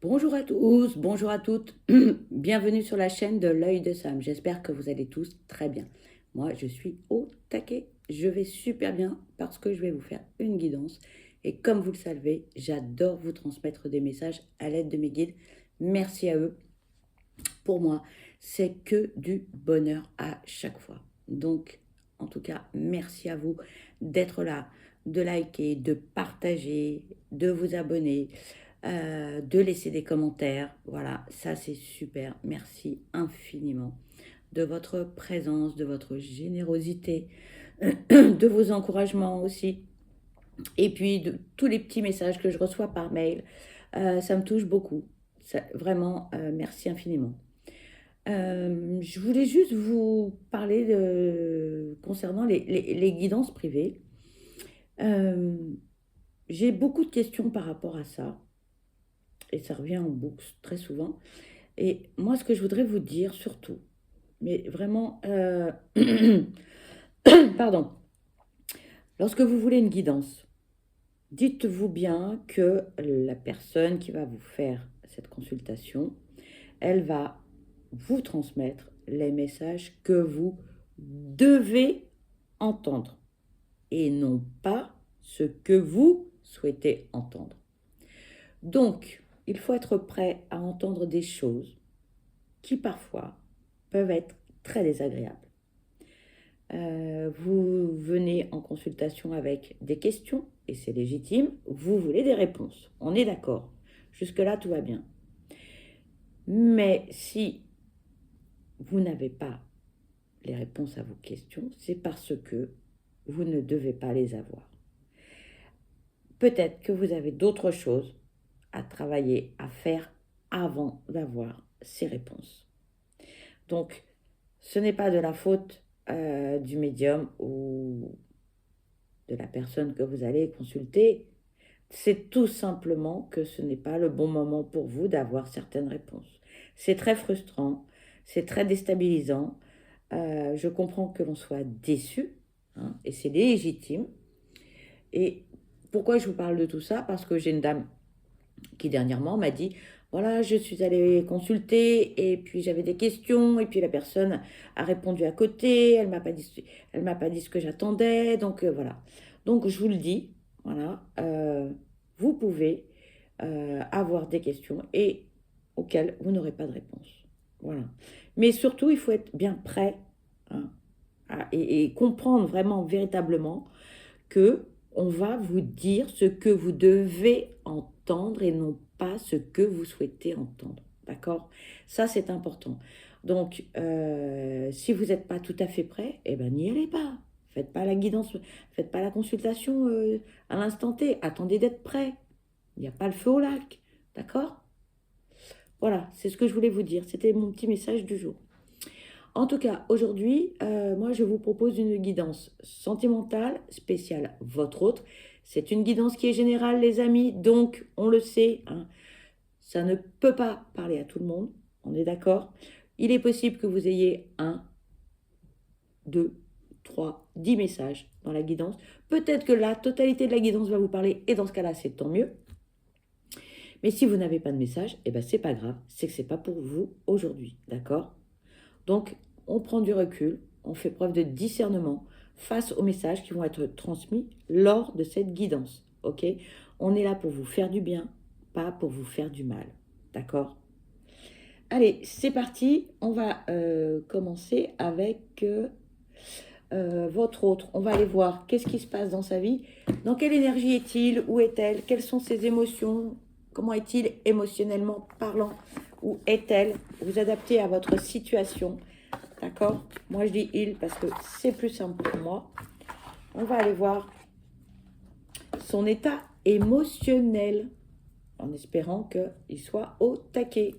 Bonjour à tous, bonjour à toutes, bienvenue sur la chaîne de l'œil de Sam. J'espère que vous allez tous très bien. Moi, je suis au taquet, je vais super bien parce que je vais vous faire une guidance. Et comme vous le savez, j'adore vous transmettre des messages à l'aide de mes guides. Merci à eux. Pour moi, c'est que du bonheur à chaque fois. Donc, en tout cas, merci à vous d'être là, de liker, de partager, de vous abonner, de laisser des commentaires. Voilà, ça c'est super. Merci infiniment de votre présence, de votre générosité, de vos encouragements aussi. Et puis de tous les petits messages que je reçois par mail. Ça me touche beaucoup. Ça, vraiment, merci infiniment. Je voulais juste vous parler concernant les guidances privées. Euh, j'ai beaucoup de questions par rapport à ça. Et ça revient en boucle très souvent. Et moi, ce que je voudrais vous dire surtout, mais vraiment, pardon, lorsque vous voulez une guidance, dites-vous bien que la personne qui va vous faire cette consultation, elle va vous transmettre les messages que vous devez entendre et non pas ce que vous souhaitez entendre. Donc, il faut être prêt à entendre des choses qui parfois peuvent être très désagréables. Vous venez en consultation avec des questions et c'est légitime, vous voulez des réponses. On est d'accord. Jusque-là, tout va bien. Mais si vous n'avez pas les réponses à vos questions, c'est parce que vous ne devez pas les avoir. Peut-être que vous avez d'autres choses à travailler, à faire avant d'avoir ces réponses. Donc, ce n'est pas de la faute du médium ou de la personne que vous allez consulter. C'est tout simplement que ce n'est pas le bon moment pour vous d'avoir certaines réponses. C'est très frustrant, c'est très déstabilisant. Je comprends que l'on soit déçu, hein, et c'est légitime. Et pourquoi je vous parle de tout ça? Parce que j'ai une dame qui dernièrement m'a dit, voilà, je suis allée consulter et puis j'avais des questions et puis la personne a répondu à côté, elle m'a pas dit ce que j'attendais, donc voilà. Donc je vous le dis, voilà, vous pouvez avoir des questions et auxquelles vous n'aurez pas de réponse. Voilà. Mais surtout, il faut être bien prêt, hein, et comprendre vraiment, véritablement que on va vous dire ce que vous devez entendre et non pas ce que vous souhaitez entendre. D'accord? Ça, c'est important. Donc, si vous n'êtes pas tout à fait prêt, eh ben, n'y allez pas. Faites pas la guidance, faites pas la consultation à l'instant T. Attendez d'être prêt. Il n'y a pas le feu au lac. D'accord? Voilà, c'est ce que je voulais vous dire. C'était mon petit message du jour. En tout cas, aujourd'hui, moi, je vous propose une guidance sentimentale spéciale votre autre. C'est une guidance qui est générale, les amis, donc on le sait, hein, ça ne peut pas parler à tout le monde, on est d'accord. Il est possible que vous ayez un, deux, trois, 10 messages dans la guidance. Peut-être que la totalité de la guidance va vous parler, et dans ce cas-là, c'est tant mieux. Mais si vous n'avez pas de message, eh ben, c'est pas grave, c'est que c'est pas pour vous aujourd'hui, d'accord? Donc, on prend du recul, on fait preuve de discernement face aux messages qui vont être transmis lors de cette guidance. Ok? On est là pour vous faire du bien, pas pour vous faire du mal. D'accord? Allez, c'est parti. On va commencer avec votre autre. On va aller voir qu'est-ce qui se passe dans sa vie. Dans quelle énergie est-il? Où est-elle? Quelles sont ses émotions? Comment est-il émotionnellement parlant? Où est-elle? Vous adaptez à votre situation. D'accord? Moi, je dis il parce que c'est plus simple pour moi. On va aller voir son état émotionnel en espérant qu'il soit au taquet.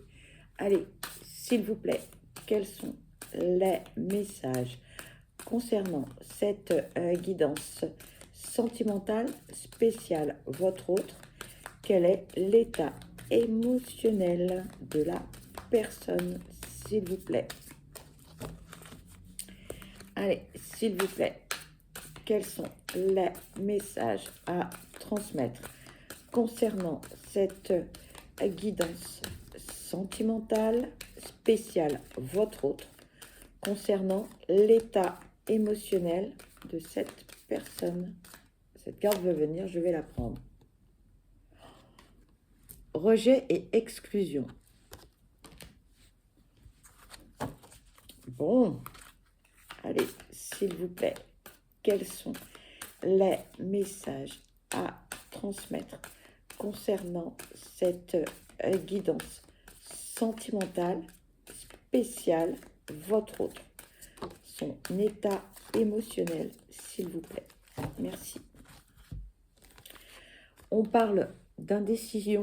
Allez, s'il vous plaît, quels sont les messages concernant cette guidance sentimentale spéciale votre autre? Quel est l'état émotionnel de la personne, s'il vous plaît? Allez, s'il vous plaît, quels sont les messages à transmettre concernant cette guidance sentimentale spéciale, votre autre, concernant l'état émotionnel de cette personne. Cette carte veut venir, je vais la prendre. Rejet et exclusion. Bon, allez, s'il vous plaît, quels sont les messages à transmettre concernant cette guidance sentimentale spéciale, votre autre, son état émotionnel, s'il vous plaît. Merci. On parle d'indécision,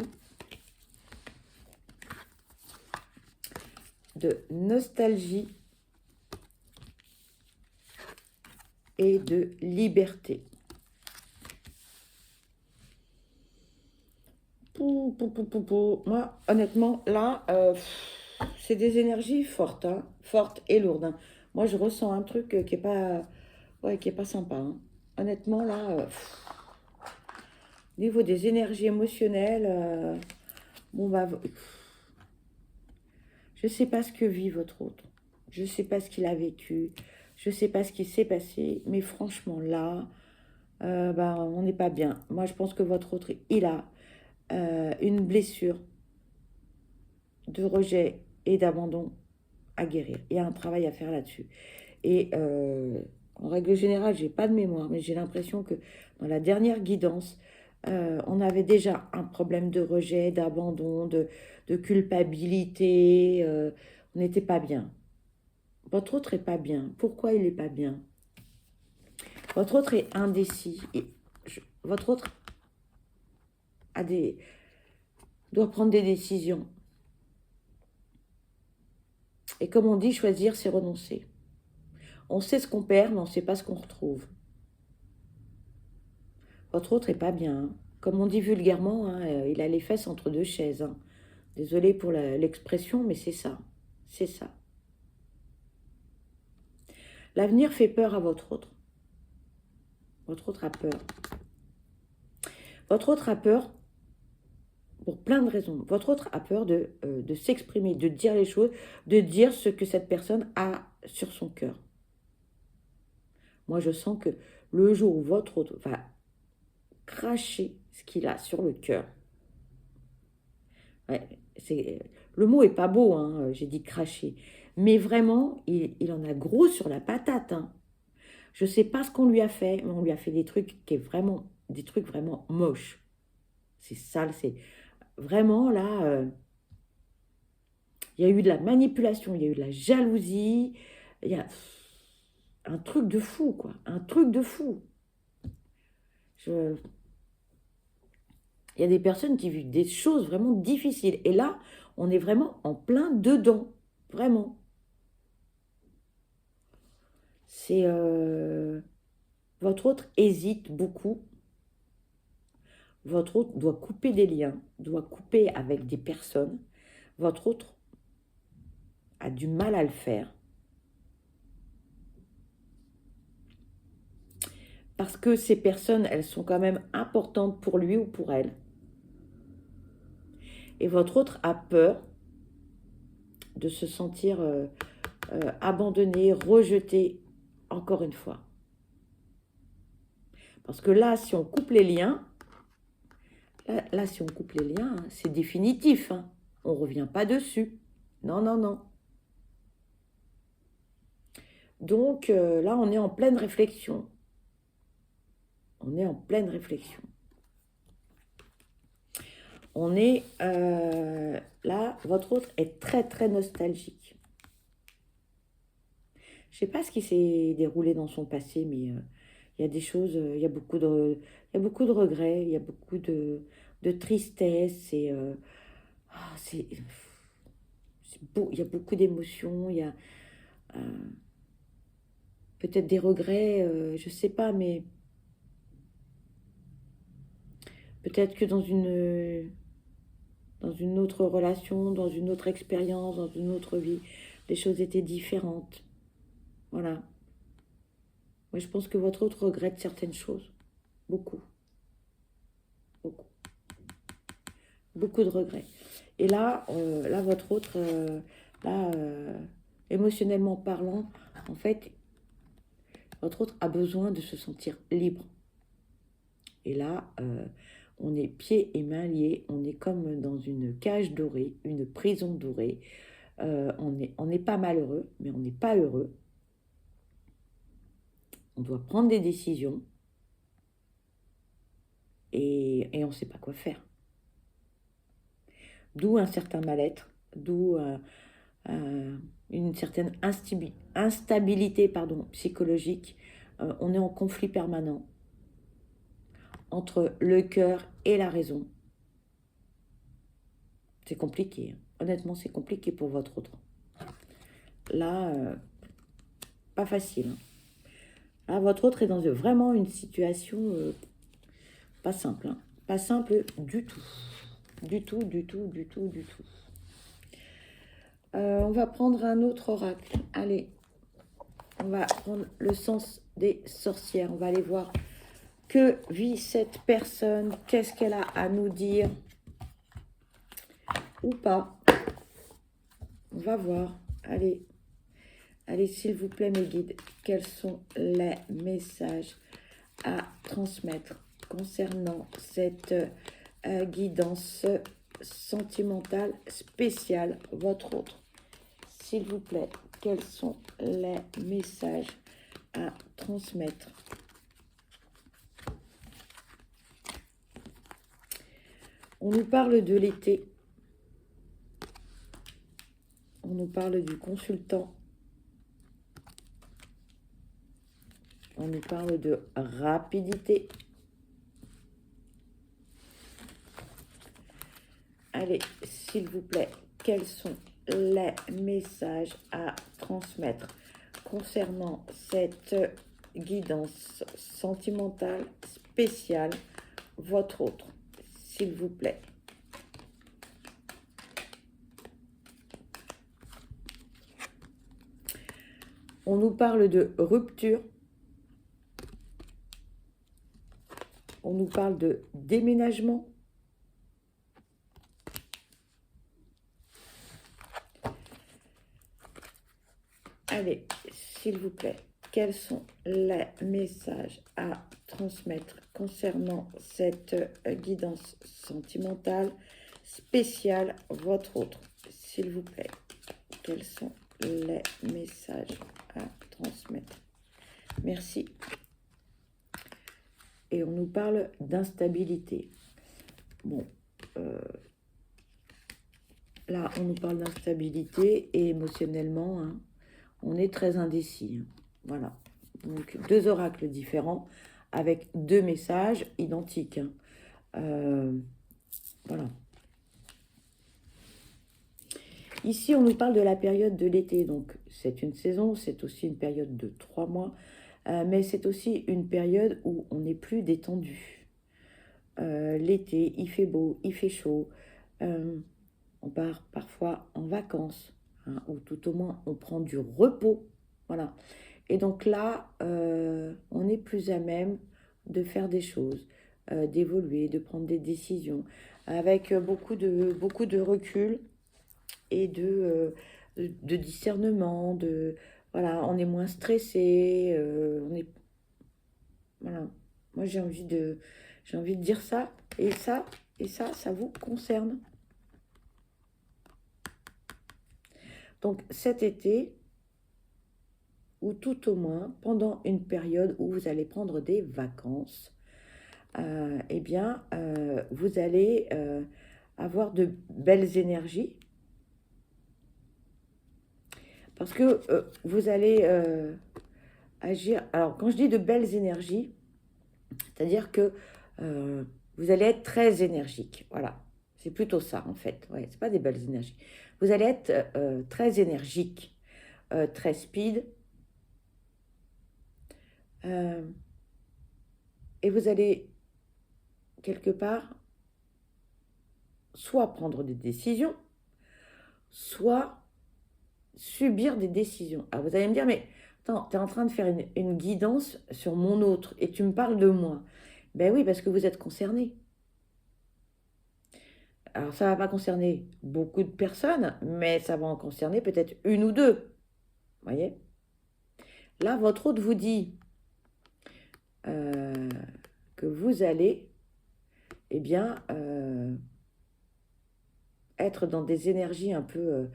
de nostalgie et de liberté. Moi, honnêtement, là, c'est des énergies fortes, hein, fortes et lourdes. Hein. Moi, je ressens un truc qui est pas, ouais, qui est pas sympa. Hein. Honnêtement, là, au niveau des énergies émotionnelles, bon bah, je sais pas ce que vit votre autre. Je sais pas ce qu'il a vécu. Je sais pas ce qui s'est passé. Mais franchement, là, bah, on n'est pas bien. Moi, je pense que votre autre, il a une blessure de rejet et d'abandon à guérir. Il y a un travail à faire là-dessus. Et en règle générale, j'ai pas de mémoire, mais j'ai l'impression que dans la dernière guidance, on avait déjà un problème de rejet, d'abandon, de culpabilité. On n'était pas bien. Votre autre est pas bien. Pourquoi il n'est pas bien? Votre autre est indécis. Votre autre doit prendre des décisions. Et comme on dit, choisir, c'est renoncer. On sait ce qu'on perd, mais on ne sait pas ce qu'on retrouve. Votre autre est pas bien. Hein. Comme on dit vulgairement, hein, il a les fesses entre deux chaises. Hein. Désolée pour l'expression, mais c'est ça. C'est ça. L'avenir fait peur à votre autre. Votre autre a peur. Votre autre a peur pour plein de raisons. Votre autre a peur de s'exprimer, de dire les choses, de dire ce que cette personne a sur son cœur. Moi, je sens que le jour où votre autre va cracher ce qu'il a sur le cœur, ouais, le mot est pas beau, hein, j'ai dit cracher, mais vraiment, il en a gros sur la patate. Hein. Je sais pas ce qu'on lui a fait, mais on lui a fait des trucs des trucs vraiment moches. C'est sale, c'est vraiment là. Il y a eu de la manipulation, il y a eu de la jalousie, il y a un truc de fou, quoi. Un truc de fou. Il y a des personnes qui vivent des choses vraiment difficiles. Et là, on est vraiment en plein dedans. Vraiment. C'est... votre autre hésite beaucoup. Votre autre doit couper des liens, doit couper avec des personnes. Votre autre a du mal à le faire. Parce que ces personnes, elles sont quand même importantes pour lui ou pour elle. Et votre autre a peur de se sentir abandonné, rejeté, encore une fois. Parce que là, si on coupe les liens, si on coupe les liens, hein, c'est définitif. Hein. On ne revient pas dessus. Non, non, non. Donc là, on est en pleine réflexion. On est en pleine réflexion. On est là, votre autre est très, très nostalgique. Je ne sais pas ce qui s'est déroulé dans son passé, mais il y a des choses, il y a beaucoup de regrets, il y a beaucoup de tristesse, et il y a beaucoup d'émotions, il y a peut-être des regrets, je ne sais pas, mais peut-être que dans une autre relation, dans une autre expérience, dans une autre vie, les choses étaient différentes. Voilà. Moi, je pense que votre autre regrette certaines choses. Beaucoup. Beaucoup. beaucoup de regrets. Et là, votre autre, là, émotionnellement parlant, en fait, votre autre a besoin de se sentir libre. Et là, on est pieds et mains liés, on est comme dans une cage dorée, une prison dorée. On n'est pas malheureux, mais on n'est pas heureux. On doit prendre des décisions et on ne sait pas quoi faire. D'où un certain mal-être, d'où une certaine instabilité psychologique. On est en conflit permanent entre le cœur et la raison. C'est compliqué. Honnêtement, c'est compliqué pour votre autre. Là, pas facile. Là, votre autre est dans vraiment une situation pas simple. Pas simple du tout. Du tout. On va prendre un autre oracle. Allez, on va prendre le sens des sorcières. On va aller voir que vit cette personne. Qu'est-ce qu'elle a à nous dire ou pas. On va voir. Allez, s'il vous plaît, mes guides. Quels sont les messages à transmettre concernant cette guidance sentimentale spéciale, votre autre? S'il vous plaît, quels sont les messages à transmettre? On nous parle de l'été. On nous parle du consultant. On nous parle de rapidité. Allez, s'il vous plaît, quels sont les messages à transmettre concernant cette guidance sentimentale spéciale, votre autre, s'il vous plaît? On nous parle de rupture. On nous parle de déménagement. Allez, s'il vous plaît, quels sont les messages à transmettre concernant cette guidance sentimentale spéciale, votre autre, s'il vous plaît? Quels sont les messages à transmettre? Merci. Et on nous parle d'instabilité. Bon, là, on nous parle d'instabilité et émotionnellement, hein, on est très indécis. Hein. Voilà. Donc, deux oracles différents avec deux messages identiques. Hein. Voilà. Ici, on nous parle de la période de l'été. Donc, c'est une saison, c'est aussi une période de 3 mois. Mais c'est aussi une période où on n'est plus détendu. L'été, il fait beau, il fait chaud. On part parfois en vacances, hein, ou tout au moins on prend du repos. Voilà. Et donc là, on est plus à même de faire des choses, d'évoluer, de prendre des décisions, avec beaucoup de recul et de discernement, voilà, on est moins stressé, voilà. Moi j'ai envie de dire ça, ça vous concerne. Donc cet été, ou tout au moins pendant une période où vous allez prendre des vacances, eh bien, vous allez avoir de belles énergies. Parce que vous allez agir... Alors, quand je dis de belles énergies, c'est-à-dire que vous allez être très énergique. Voilà, c'est plutôt ça, en fait. Ouais, c'est pas des belles énergies. Vous allez être très énergique, très speed. Et vous allez, quelque part, soit prendre des décisions, soit subir des décisions. Alors vous allez me dire, mais attends, tu es en train de faire une guidance sur mon autre et tu me parles de moi. Ben oui, parce que vous êtes concerné. Alors, ça ne va pas concerner beaucoup de personnes, mais ça va en concerner peut-être une ou deux. Vous voyez? Là, votre hôte vous dit que vous allez, eh bien, être dans des énergies un peu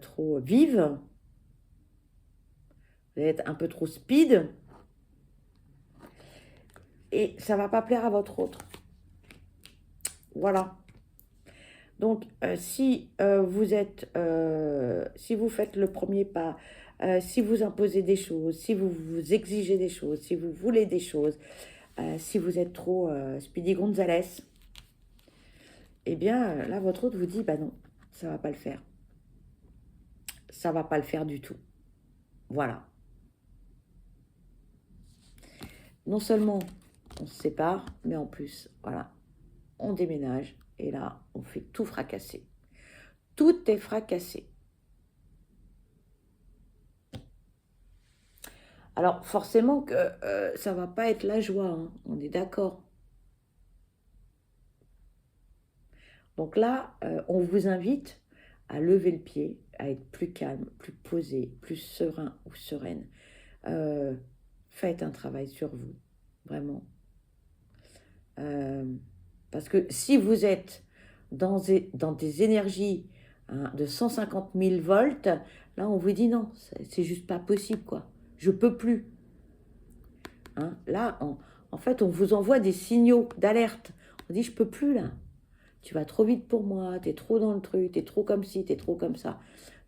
trop vives. Vous allez être un peu trop speed. Et ça ne va pas plaire à votre hôte. Voilà. Donc, si si vous faites le premier pas, si vous imposez des choses, si vous vous exigez des choses, si vous voulez des choses, si vous êtes trop Speedy Gonzales, eh bien, là, votre hôte vous dit, bah non, ça va pas le faire. Ça va pas le faire du tout. Voilà. Non seulement on se sépare, mais en plus, voilà, on déménage et là, on fait tout fracasser. Tout est fracassé. Alors, forcément que ça va pas être la joie, hein, on est d'accord. Donc là, on vous invite à lever le pied, à être plus calme, plus posé, plus serein ou sereine. Faites un travail sur vous, vraiment. Parce que si vous êtes dans des énergies hein, de 150 000 volts, là, on vous dit non, c'est juste pas possible, quoi. Je peux plus. Hein. Là, en fait, on vous envoie des signaux d'alerte. On dit, je peux plus, là. Tu vas trop vite pour moi, t'es trop dans le truc, t'es trop comme ci, t'es trop comme ça.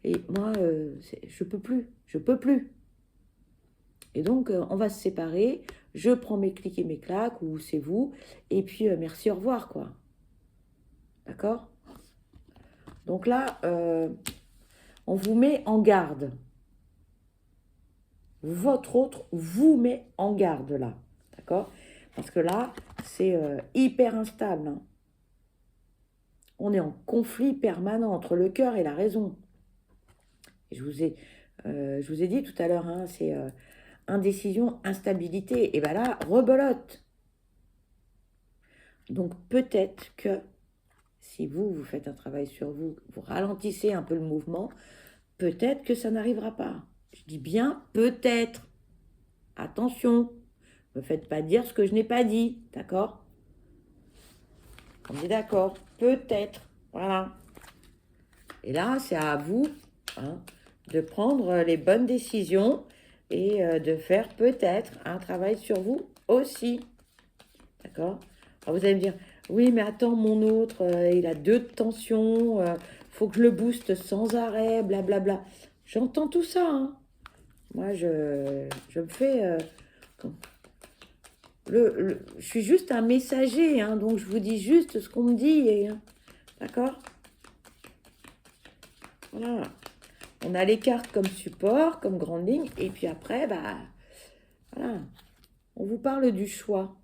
Et moi, je peux plus, je peux plus. Et donc, on va se séparer, je prends mes clics et mes claques, ou c'est vous, et puis merci, au revoir, quoi. D'accord? Donc là, on vous met en garde. Votre autre vous met en garde, là. D'accord? Parce que là, c'est hyper instable, hein. On est en conflit permanent entre le cœur et la raison. Et je vous ai dit tout à l'heure, hein, c'est indécision, instabilité. Et bien là, rebelote. Donc peut-être que si vous faites un travail sur vous, vous ralentissez un peu le mouvement, peut-être que ça n'arrivera pas. Je dis bien peut-être. Attention, ne me faites pas dire ce que je n'ai pas dit, d'accord? On est d'accord, peut-être. Voilà. Et là, c'est à vous hein, de prendre les bonnes décisions et de faire peut-être un travail sur vous aussi. D'accord? Alors vous allez me dire, oui, mais attends, mon autre, il a 2 de tension, faut que je le booste sans arrêt, blablabla. J'entends tout ça, hein. Moi, je me fais... je suis juste un messager, hein, donc je vous dis juste ce qu'on me dit. D'accord? Voilà. On a les cartes comme support, comme grande ligne, et puis après, bah, voilà, on vous parle du choix.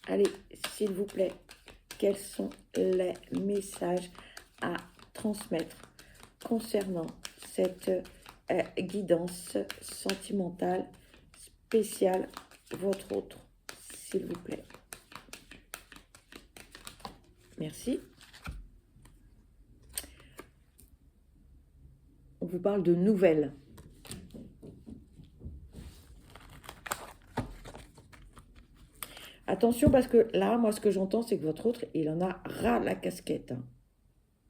Allez, s'il vous plaît, quels sont les messages à transmettre concernant cette guidance sentimentale spéciale, votre autre, s'il vous plaît. Merci. On vous parle de nouvelles. Attention parce que là, moi, ce que j'entends, c'est que votre autre, il en a ras la casquette. Hein.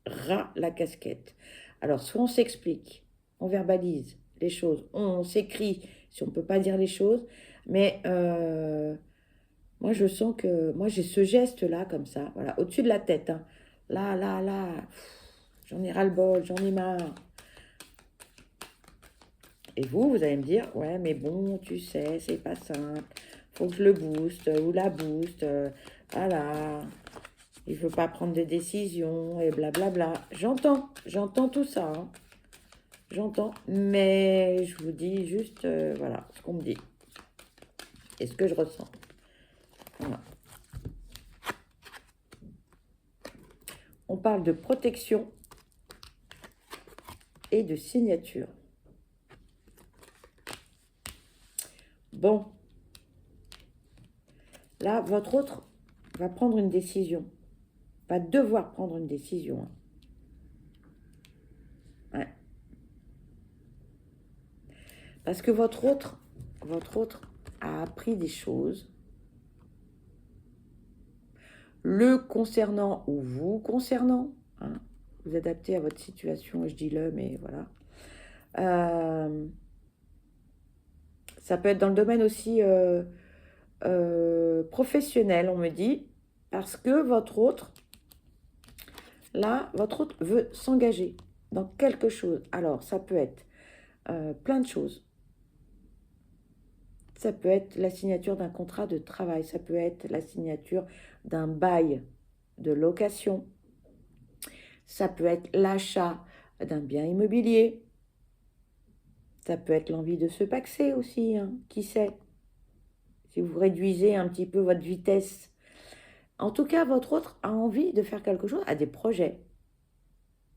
Ras la casquette. Alors, soit on s'explique, on verbalise les choses, on s'écrit si on ne peut pas dire les choses, mais moi, je sens que... Moi, j'ai ce geste-là, comme ça, voilà, au-dessus de la tête. Hein. Là, j'en ai ras-le-bol, j'en ai marre. Et vous allez me dire, ouais, mais bon, tu sais, c'est pas simple. Faut que je le booste ou la booste. Voilà. Il ne veut pas prendre des décisions et blablabla. J'entends tout ça. Hein. J'entends. Mais je vous dis juste, voilà, ce qu'on me dit. Et ce que je ressens. Voilà. On parle de protection et de signature. Bon. Là, votre autre, va prendre une décision. Va devoir prendre une décision. Ouais. Parce que votre autre a appris des choses le concernant ou vous concernant. Hein, vous adaptez à votre situation, je dis le, mais voilà. Ça peut être dans le domaine aussi professionnel, on me dit, parce que votre autre veut s'engager dans quelque chose. Alors, ça peut être plein de choses. Ça peut être la signature d'un contrat de travail, ça peut être la signature d'un bail de location, ça peut être l'achat d'un bien immobilier, ça peut être l'envie de se paxer aussi, hein, qui sait, si vous réduisez un petit peu votre vitesse. En tout cas, votre autre a envie de faire quelque chose, a des projets.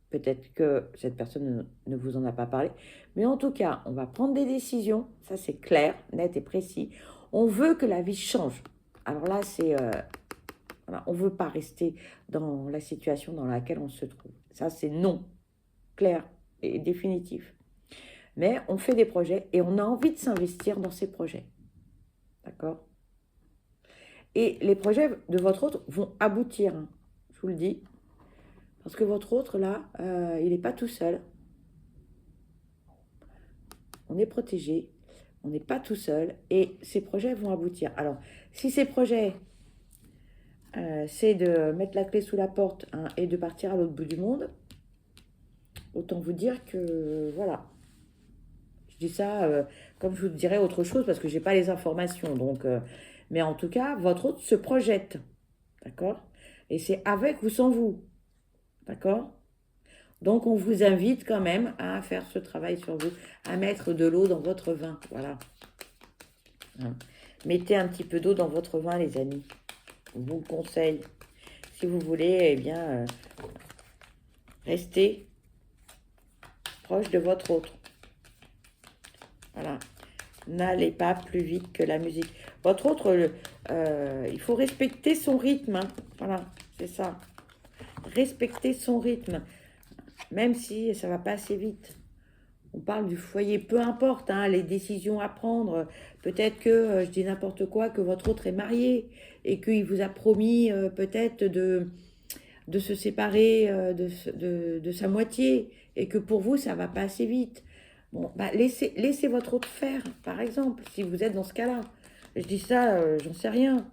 Peut-être que cette personne ne vous en a pas parlé, mais en tout cas, on va prendre des décisions, ça c'est clair, net et précis. On veut que la vie change. Alors là, c'est... voilà, on ne veut pas rester dans la situation dans laquelle on se trouve. Ça, c'est non, clair et définitif. Mais on fait des projets et on a envie de s'investir dans ces projets. D'accord? Et les projets de votre autre vont aboutir, hein, je vous le dis. Parce que votre autre, là, il n'est pas tout seul. On est protégé, on n'est pas tout seul et ces projets vont aboutir. Alors, si ces projets, c'est de mettre la clé sous la porte, hein, et de partir à l'autre bout du monde, autant vous dire que, voilà, je dis ça comme je vous dirais autre chose parce que je n'ai pas les informations. Donc, mais en tout cas, votre autre se projette, d'accord? Et c'est avec ou sans vous, d'accord? Donc, on vous invite quand même à faire ce travail sur vous, à mettre de l'eau dans votre vin, voilà. Hein. Mettez un petit peu d'eau dans votre vin, les amis. Je vous le conseille. Si vous voulez, eh bien, restez proche de votre autre. Voilà. N'allez pas plus vite que la musique. Votre autre, il faut respecter son rythme. Hein. Voilà, c'est ça. Respecter son rythme. Même si ça ne va pas assez vite. On parle du foyer, peu importe, hein, les décisions à prendre. Peut-être que, je dis n'importe quoi, que votre autre est marié et qu'il vous a promis peut-être de se séparer de sa moitié et que pour vous, ça ne va pas assez vite. Bon, bah, laissez votre autre faire, par exemple, si vous êtes dans ce cas-là. Je dis ça, j'en sais rien,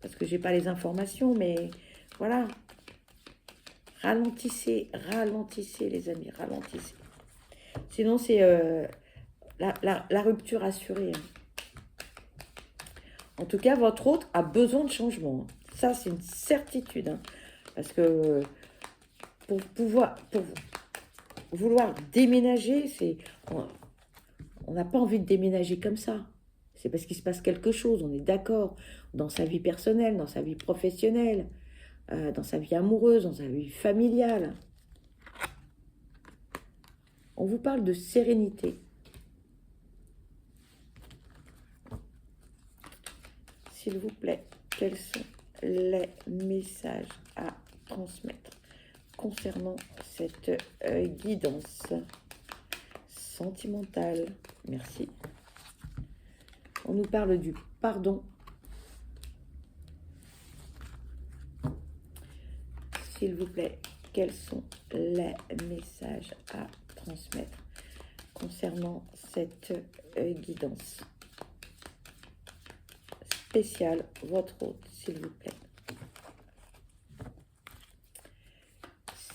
parce que j'ai pas les informations, mais voilà. Ralentissez, ralentissez, les amis, ralentissez. Sinon, c'est la rupture assurée. Hein. En tout cas, votre autre a besoin de changement. Hein. Ça, c'est une certitude. Hein. Parce que pour vouloir déménager, on n'a pas envie de déménager comme ça. C'est parce qu'il se passe quelque chose, on est d'accord, dans sa vie personnelle, dans sa vie professionnelle, dans sa vie amoureuse, dans sa vie familiale. On vous parle de sérénité. S'il vous plaît, quels sont les messages à transmettre concernant cette guidance sentimentale? Merci. On nous parle du pardon. S'il vous plaît, quels sont les messages à transmettre concernant cette guidance spéciale? Votre hôte, s'il vous plaît.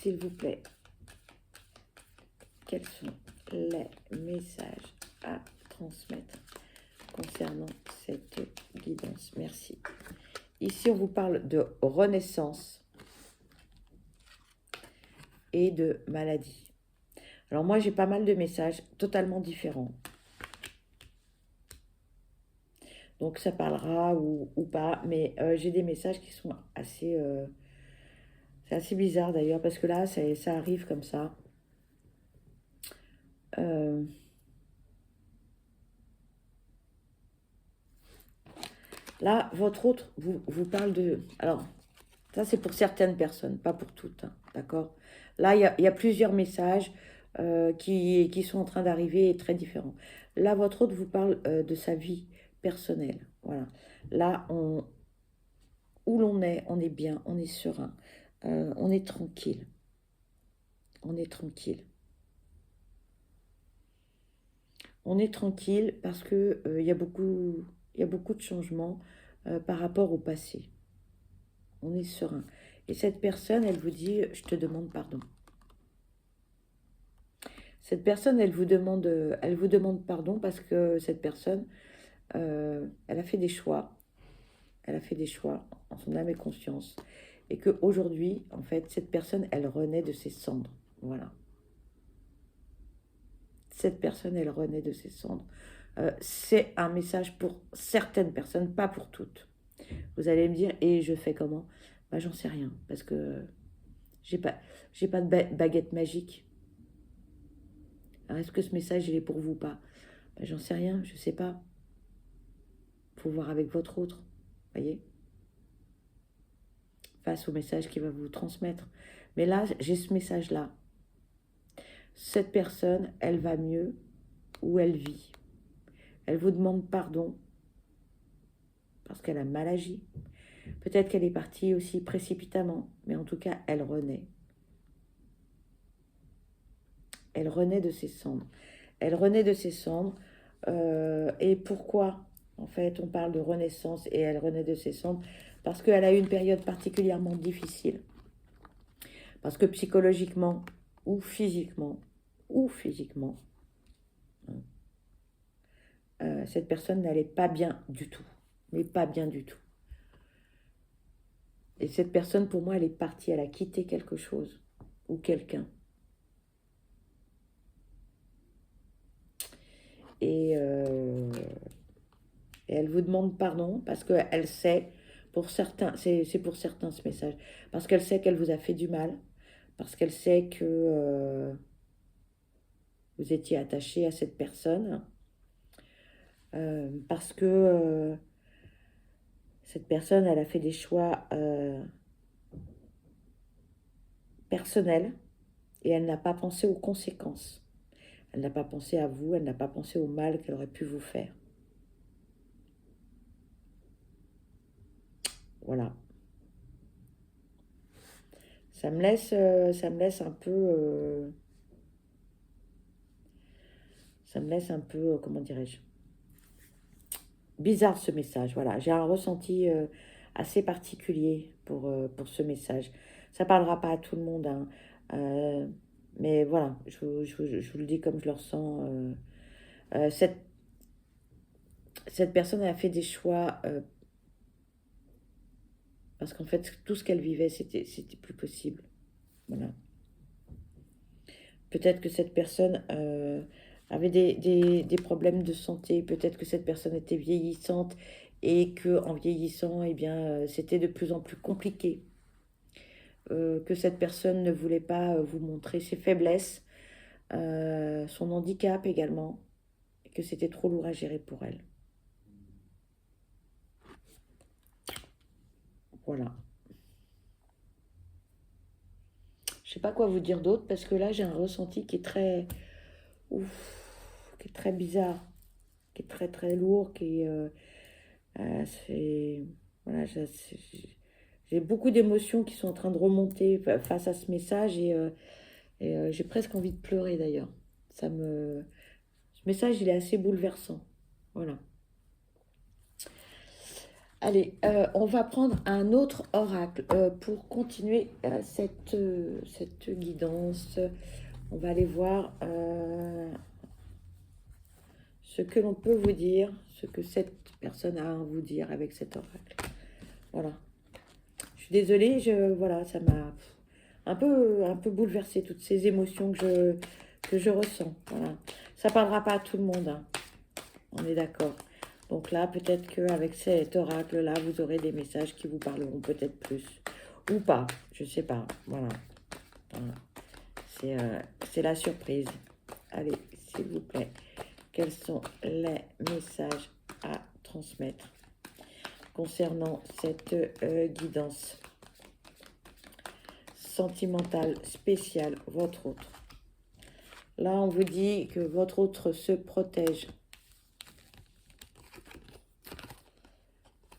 S'il vous plaît, quels sont les messages à transmettre concernant cette guidance? Merci. Ici, on vous parle de renaissance et de maladie. Alors moi, j'ai pas mal de messages totalement différents. Donc ça parlera ou pas, mais j'ai des messages qui sont assez... c'est assez bizarre d'ailleurs, parce que là, ça arrive comme ça. Là, votre autre vous parle de... Alors, ça, c'est pour certaines personnes, pas pour toutes, hein, d'accord? Là, il y a plusieurs messages qui sont en train d'arriver et très différents. Là, votre autre vous parle de sa vie personnelle. Voilà. Là, où l'on est, on est bien, on est serein, on est tranquille. On est tranquille. On est tranquille parce que il y a beaucoup de changements par rapport au passé. On est serein. Et cette personne, elle vous dit, je te demande pardon. Cette personne, elle vous demande pardon parce que cette personne, elle a fait des choix. Elle a fait des choix en son âme et conscience. Et qu'aujourd'hui, en fait, cette personne, elle renaît de ses cendres. Voilà. Cette personne, elle renaît de ses cendres. C'est un message pour certaines personnes, pas pour toutes. Vous allez me dire, et je fais comment? Bah, j'en sais rien, parce que j'ai pas, j'ai pas de baguette magique. Alors, est-ce que ce message, il est pour vous ou pas? Bah, j'en sais rien, je sais pas. Faut voir avec votre autre, voyez, face au message qu'il va vous transmettre. Mais là, j'ai ce message-là. Cette personne, elle va mieux où elle vit. Elle vous demande pardon parce qu'elle a mal agi. Peut-être qu'elle est partie aussi précipitamment, mais en tout cas, elle renaît. Elle renaît de ses cendres. Elle renaît de ses cendres. Et pourquoi, en fait, on parle de renaissance et elle renaît de ses cendres? Parce qu'elle a eu une période particulièrement difficile. Parce que psychologiquement ou physiquement, cette personne n'allait pas bien du tout. Mais pas bien du tout. Et cette personne, pour moi, elle est partie, elle a quitté quelque chose ou quelqu'un. Et, euh, et elle vous demande pardon parce qu'elle sait, pour certains, c'est pour certains ce message, parce qu'elle sait qu'elle vous a fait du mal, parce qu'elle sait que vous étiez attaché à cette personne, parce que cette personne, elle a fait des choix personnels et elle n'a pas pensé aux conséquences. Elle n'a pas pensé à vous, elle n'a pas pensé au mal qu'elle aurait pu vous faire. Voilà. Ça me laisse un peu, comment dirais-je, bizarre ce message. Voilà, j'ai un ressenti assez particulier pour ce message. Ça parlera pas à tout le monde, hein. Euh, mais voilà, je vous le dis comme je le ressens. Euh, cette, cette personne a fait des choix parce qu'en fait, tout ce qu'elle vivait, c'était plus possible. Voilà. Peut-être que cette personne avait des problèmes de santé, peut-être que cette personne était vieillissante et que en vieillissant, eh bien, c'était de plus en plus compliqué, que cette personne ne voulait pas vous montrer ses faiblesses, son handicap également, et que c'était trop lourd à gérer pour elle. Voilà. Je sais pas quoi vous dire d'autre parce que là, j'ai un ressenti qui est très, qui est très bizarre, qui est très très lourd, qui est, c'est, voilà, j'ai beaucoup d'émotions qui sont en train de remonter face à ce message et j'ai presque envie de pleurer d'ailleurs. Ce message, il est assez bouleversant. Voilà. Allez, on va prendre un autre oracle pour continuer cette guidance. On va aller voir ce que l'on peut vous dire, ce que cette personne a à vous dire avec cet oracle. Voilà. Je suis désolée, voilà, ça m'a un peu bouleversée, toutes ces émotions que je ressens. Voilà. Ça parlera pas à tout le monde, hein. On est d'accord. Donc là, peut-être qu'avec cet oracle-là, vous aurez des messages qui vous parleront peut-être plus. Ou pas, je sais pas. Voilà. Voilà. C'est la surprise. Allez, s'il vous plaît. Quels sont les messages à transmettre concernant cette guidance sentimentale spéciale, votre autre. Là, on vous dit que votre autre se protège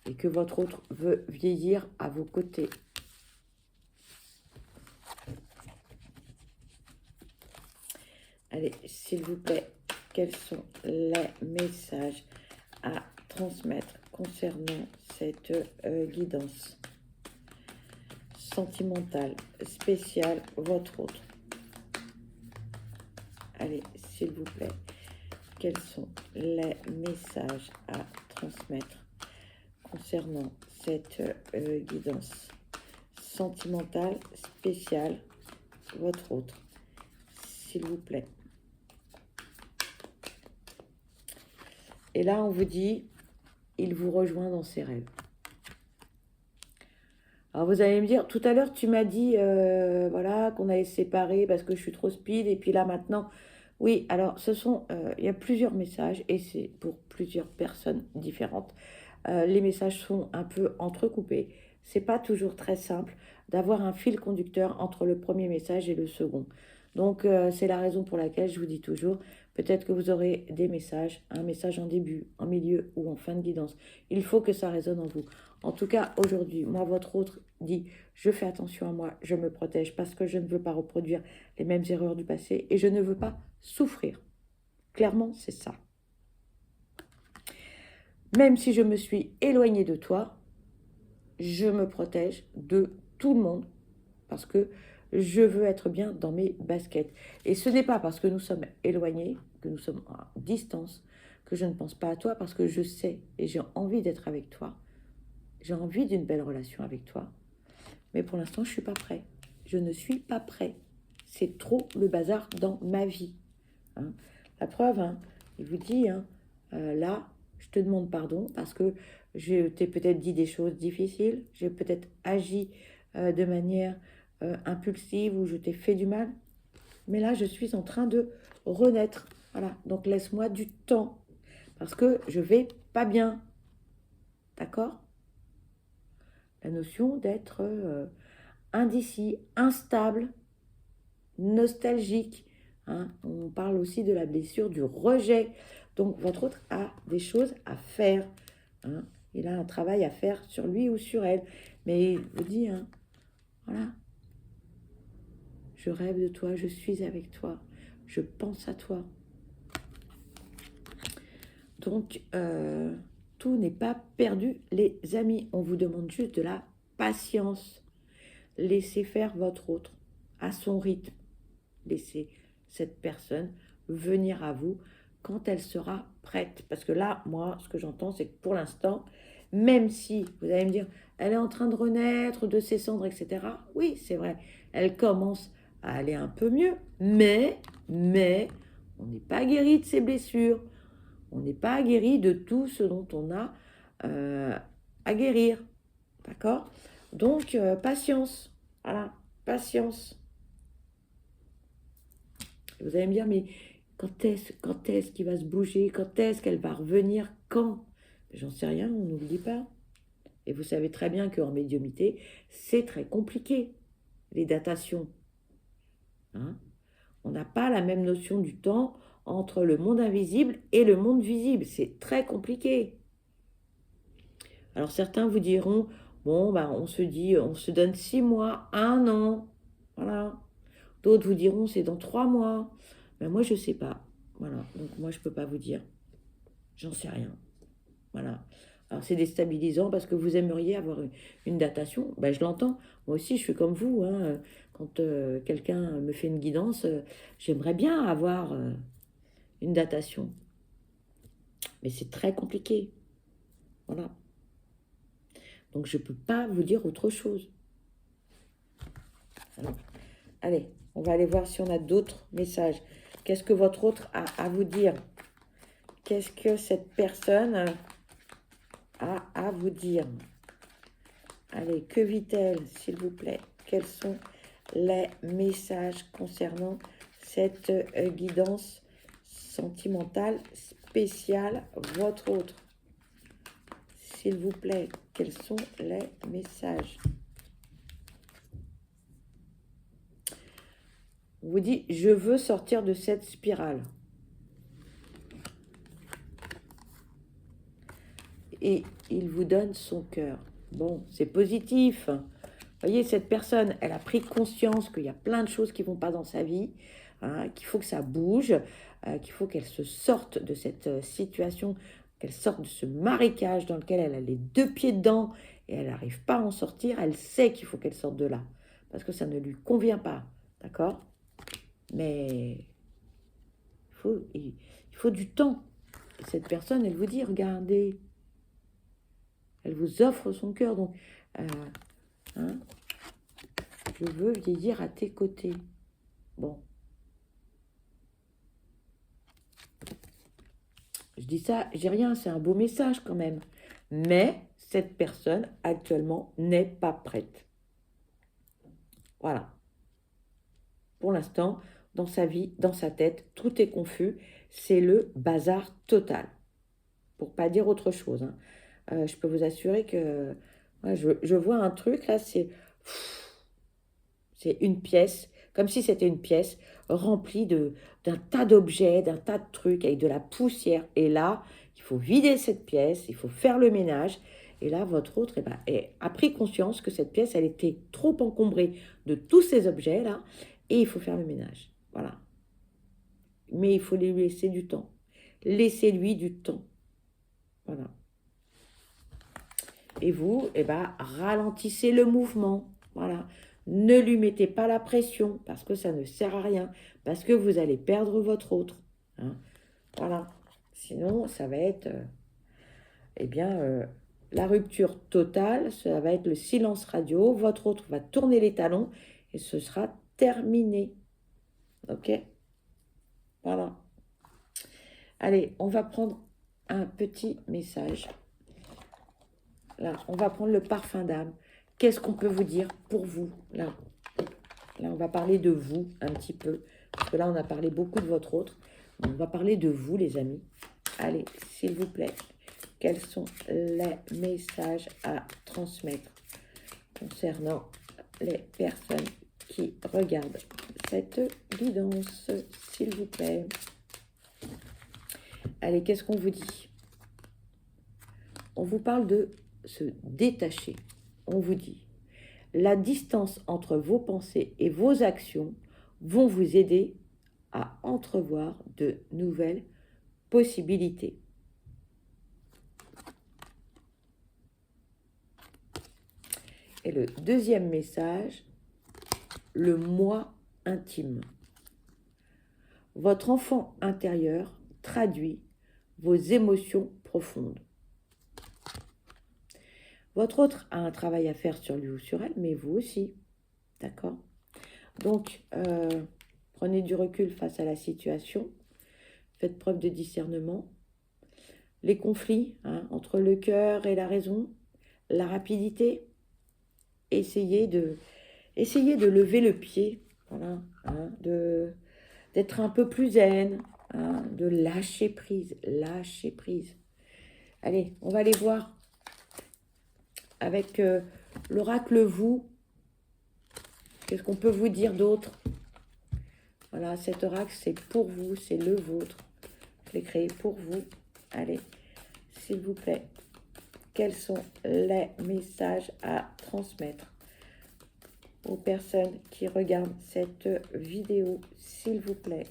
et que votre autre veut vieillir à vos côtés. Allez, s'il vous plaît, quels sont les messages à transmettre concernant cette guidance sentimentale spéciale, votre autre? Allez, s'il vous plaît, quels sont les messages à transmettre concernant cette guidance sentimentale spéciale, votre autre, s'il vous plaît? Et là, on vous dit, il vous rejoint dans ses rêves. Alors, vous allez me dire, tout à l'heure, tu m'as dit, voilà, qu'on allait se séparer parce que je suis trop speed. Et puis là, maintenant, oui, alors, il y a plusieurs messages et c'est pour plusieurs personnes différentes. Les messages sont un peu entrecoupés. C'est pas toujours très simple d'avoir un fil conducteur entre le premier message et le second. Donc, c'est la raison pour laquelle je vous dis toujours, peut-être que vous aurez des messages, un message en début, en milieu ou en fin de guidance. Il faut que ça résonne en vous. En tout cas, aujourd'hui, moi, votre autre dit, je fais attention à moi, je me protège parce que je ne veux pas reproduire les mêmes erreurs du passé et je ne veux pas souffrir. Clairement, c'est ça. Même si je me suis éloignée de toi, je me protège de tout le monde parce que je veux être bien dans mes baskets. Et ce n'est pas parce que nous sommes éloignés, que nous sommes à distance, que je ne pense pas à toi, parce que je sais et j'ai envie d'être avec toi. J'ai envie d'une belle relation avec toi. Mais pour l'instant, je ne suis pas prêt. Je ne suis pas prêt. C'est trop le bazar dans ma vie. Hein. La preuve, hein, il vous dit, hein, là, je te demande pardon parce que je t'ai peut-être dit des choses difficiles, j'ai peut-être agi de manière impulsive ou je t'ai fait du mal. Mais là, je suis en train de renaître. Voilà, donc laisse-moi du temps parce que je vais pas bien. D'accord? La notion d'être indécis, instable, nostalgique. Hein. On parle aussi de la blessure du rejet. Donc, votre autre a des choses à faire. Hein. Il a un travail à faire sur lui ou sur elle. Mais il vous dit, hein, voilà, je rêve de toi, je suis avec toi, je pense à toi. Donc, tout n'est pas perdu, les amis. On vous demande juste de la patience. Laissez faire votre autre à son rythme. Laissez cette personne venir à vous quand elle sera prête. Parce que là, moi, ce que j'entends, c'est que pour l'instant, même si, vous allez me dire, elle est en train de renaître de ses cendres, etc. Oui, c'est vrai, elle commence à aller un peu mieux, mais on n'est pas guéri de ses blessures. On n'est pas guéri de tout ce dont on a à guérir. D'accord? Donc, patience. Voilà, patience. Vous allez me dire, mais quand est-ce qu'il va se bouger? Quand est-ce qu'elle va revenir? Quand? J'en sais rien, on n'oublie pas. Et vous savez très bien qu'en médiumnité, c'est très compliqué, les datations. Hein? On n'a pas la même notion du temps entre le monde invisible et le monde visible. C'est très compliqué. Alors certains vous diront, bon, ben, on se donne 6 mois, 1 an. Voilà. D'autres vous diront, c'est dans 3 mois. Mais moi, je ne sais pas. Voilà. Donc moi, je ne peux pas vous dire. J'en sais rien. Voilà. Alors c'est déstabilisant parce que vous aimeriez avoir une datation. Ben, je l'entends. Moi aussi, je suis comme vous. Hein. Quand quelqu'un me fait une guidance, j'aimerais bien avoir une datation. Mais c'est très compliqué. Voilà. Donc je ne peux pas vous dire autre chose. Alors, allez, on va aller voir si on a d'autres messages. Qu'est-ce que votre autre a à vous dire? Qu'est-ce que cette personne a à vous dire? Allez, que vit-elle, s'il vous plaît? Quels sont les messages concernant cette guidance sentimentale spéciale, votre autre? s'il vous plaît, quels sont les messages? On vous dit, je veux sortir de cette spirale. Et il vous donne son cœur. Bon, c'est positif. Vous voyez, cette personne, elle a pris conscience qu'il y a plein de choses qui ne vont pas dans sa vie, hein, qu'il faut que ça bouge, qu'il faut qu'elle se sorte de cette situation, qu'elle sorte de ce marécage dans lequel elle a les deux pieds dedans et elle n'arrive pas à en sortir. Elle sait qu'il faut qu'elle sorte de là parce que ça ne lui convient pas, d'accord? Mais il faut du temps. Et cette personne, elle vous dit, regardez, elle vous offre son cœur. Donc, hein, je veux vieillir à tes côtés. Bon. Je dis ça, j'ai rien, c'est un beau message quand même. Mais cette personne, actuellement, n'est pas prête. Voilà. Pour l'instant, dans sa vie, dans sa tête, tout est confus. C'est le bazar total. Pour pas dire autre chose. Hein. Je peux vous assurer que ouais, je vois un truc, là, c'est une pièce, comme si c'était une pièce remplie d'un tas d'objets, d'un tas de trucs, avec de la poussière. Et là, il faut vider cette pièce, il faut faire le ménage. Et là, votre autre a pris conscience que cette pièce, elle était trop encombrée de tous ces objets-là, et il faut faire le ménage. Voilà. Mais il faut lui laisser du temps. Laissez-lui du temps. Voilà. Et vous, ralentissez le mouvement. Voilà. Ne lui mettez pas la pression parce que ça ne sert à rien. Parce que vous allez perdre votre autre. Hein. Voilà. Sinon, ça va être la rupture totale. Ça va être le silence radio. Votre autre va tourner les talons et ce sera terminé. Ok? Voilà. Allez, on va prendre un petit message. Là, on va prendre le parfum d'âme. Qu'est-ce qu'on peut vous dire pour vous, là? Là, on va parler de vous un petit peu. Parce que là, on a parlé beaucoup de votre autre. On va parler de vous, les amis. Allez, s'il vous plaît, quels sont les messages à transmettre concernant les personnes qui regardent cette guidance, s'il vous plaît? Allez, qu'est-ce qu'on vous dit? On vous parle de se détacher. On vous dit, la distance entre vos pensées et vos actions vont vous aider à entrevoir de nouvelles possibilités. Et le deuxième message, le moi intime. Votre enfant intérieur traduit vos émotions profondes. Votre autre a un travail à faire sur lui ou sur elle, mais vous aussi. D'accord? Donc, prenez du recul face à la situation. Faites preuve de discernement. Les conflits entre le cœur et la raison, la rapidité. Essayez de lever le pied. Voilà, d'être un peu plus zen. De lâcher prise. Lâcher prise. Allez, on va aller voir avec l'oracle vous. Qu'est-ce qu'on peut vous dire d'autre? Voilà, cet oracle, c'est pour vous, c'est le vôtre. Je l'ai créé pour vous. Allez, s'il vous plaît, quels sont les messages à transmettre aux personnes qui regardent cette vidéo, s'il vous plaît?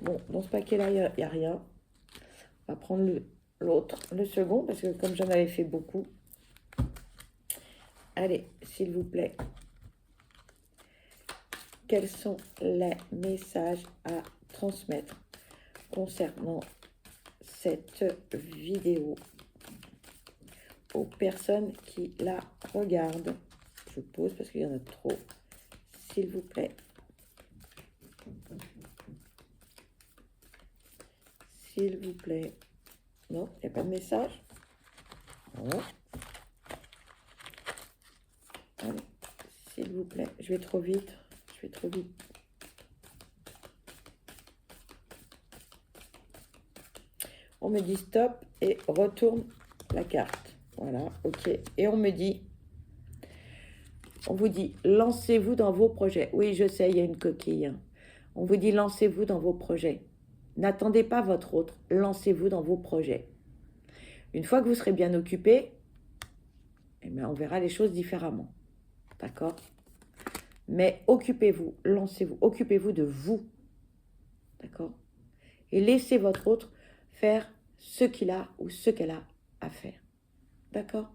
Bon, dans ce paquet-là, il n'y a rien. On va prendre l'autre, le second, parce que comme j'en avais fait beaucoup. Allez, s'il vous plaît, quels sont les messages à transmettre concernant cette vidéo aux personnes qui la regardent? Je pose parce qu'il y en a trop. S'il vous plaît. S'il vous plaît. Non, il n'y a pas de message. Non. Allez, s'il vous plaît. Je vais trop vite. Je vais trop vite. On on me dit stop et retourne la carte. Voilà, ok. Et on me dit, on vous dit, lancez-vous dans vos projets. Oui, je sais, il y a une coquille. Hein. On vous dit, lancez-vous dans vos projets. N'attendez pas votre autre, lancez-vous dans vos projets. Une fois que vous serez bien occupé, eh bien, on verra les choses différemment. D'accord? Mais occupez-vous, lancez-vous, occupez-vous de vous. D'accord? Et laissez votre autre faire ce qu'il a ou ce qu'elle a à faire. D'accord?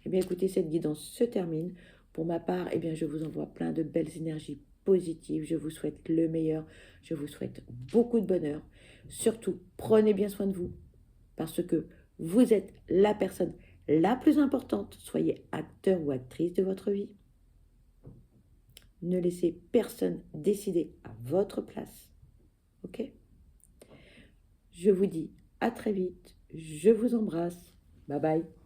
Eh bien, écoutez, cette guidance se termine. Pour ma part, eh bien, je vous envoie plein de belles énergies positives. Je vous souhaite le meilleur. Je vous souhaite beaucoup de bonheur. Surtout, prenez bien soin de vous parce que vous êtes la personne la plus importante. Soyez acteur ou actrice de votre vie. Ne laissez personne décider à votre place. Ok? Je vous dis à très vite. Je vous embrasse. Bye bye.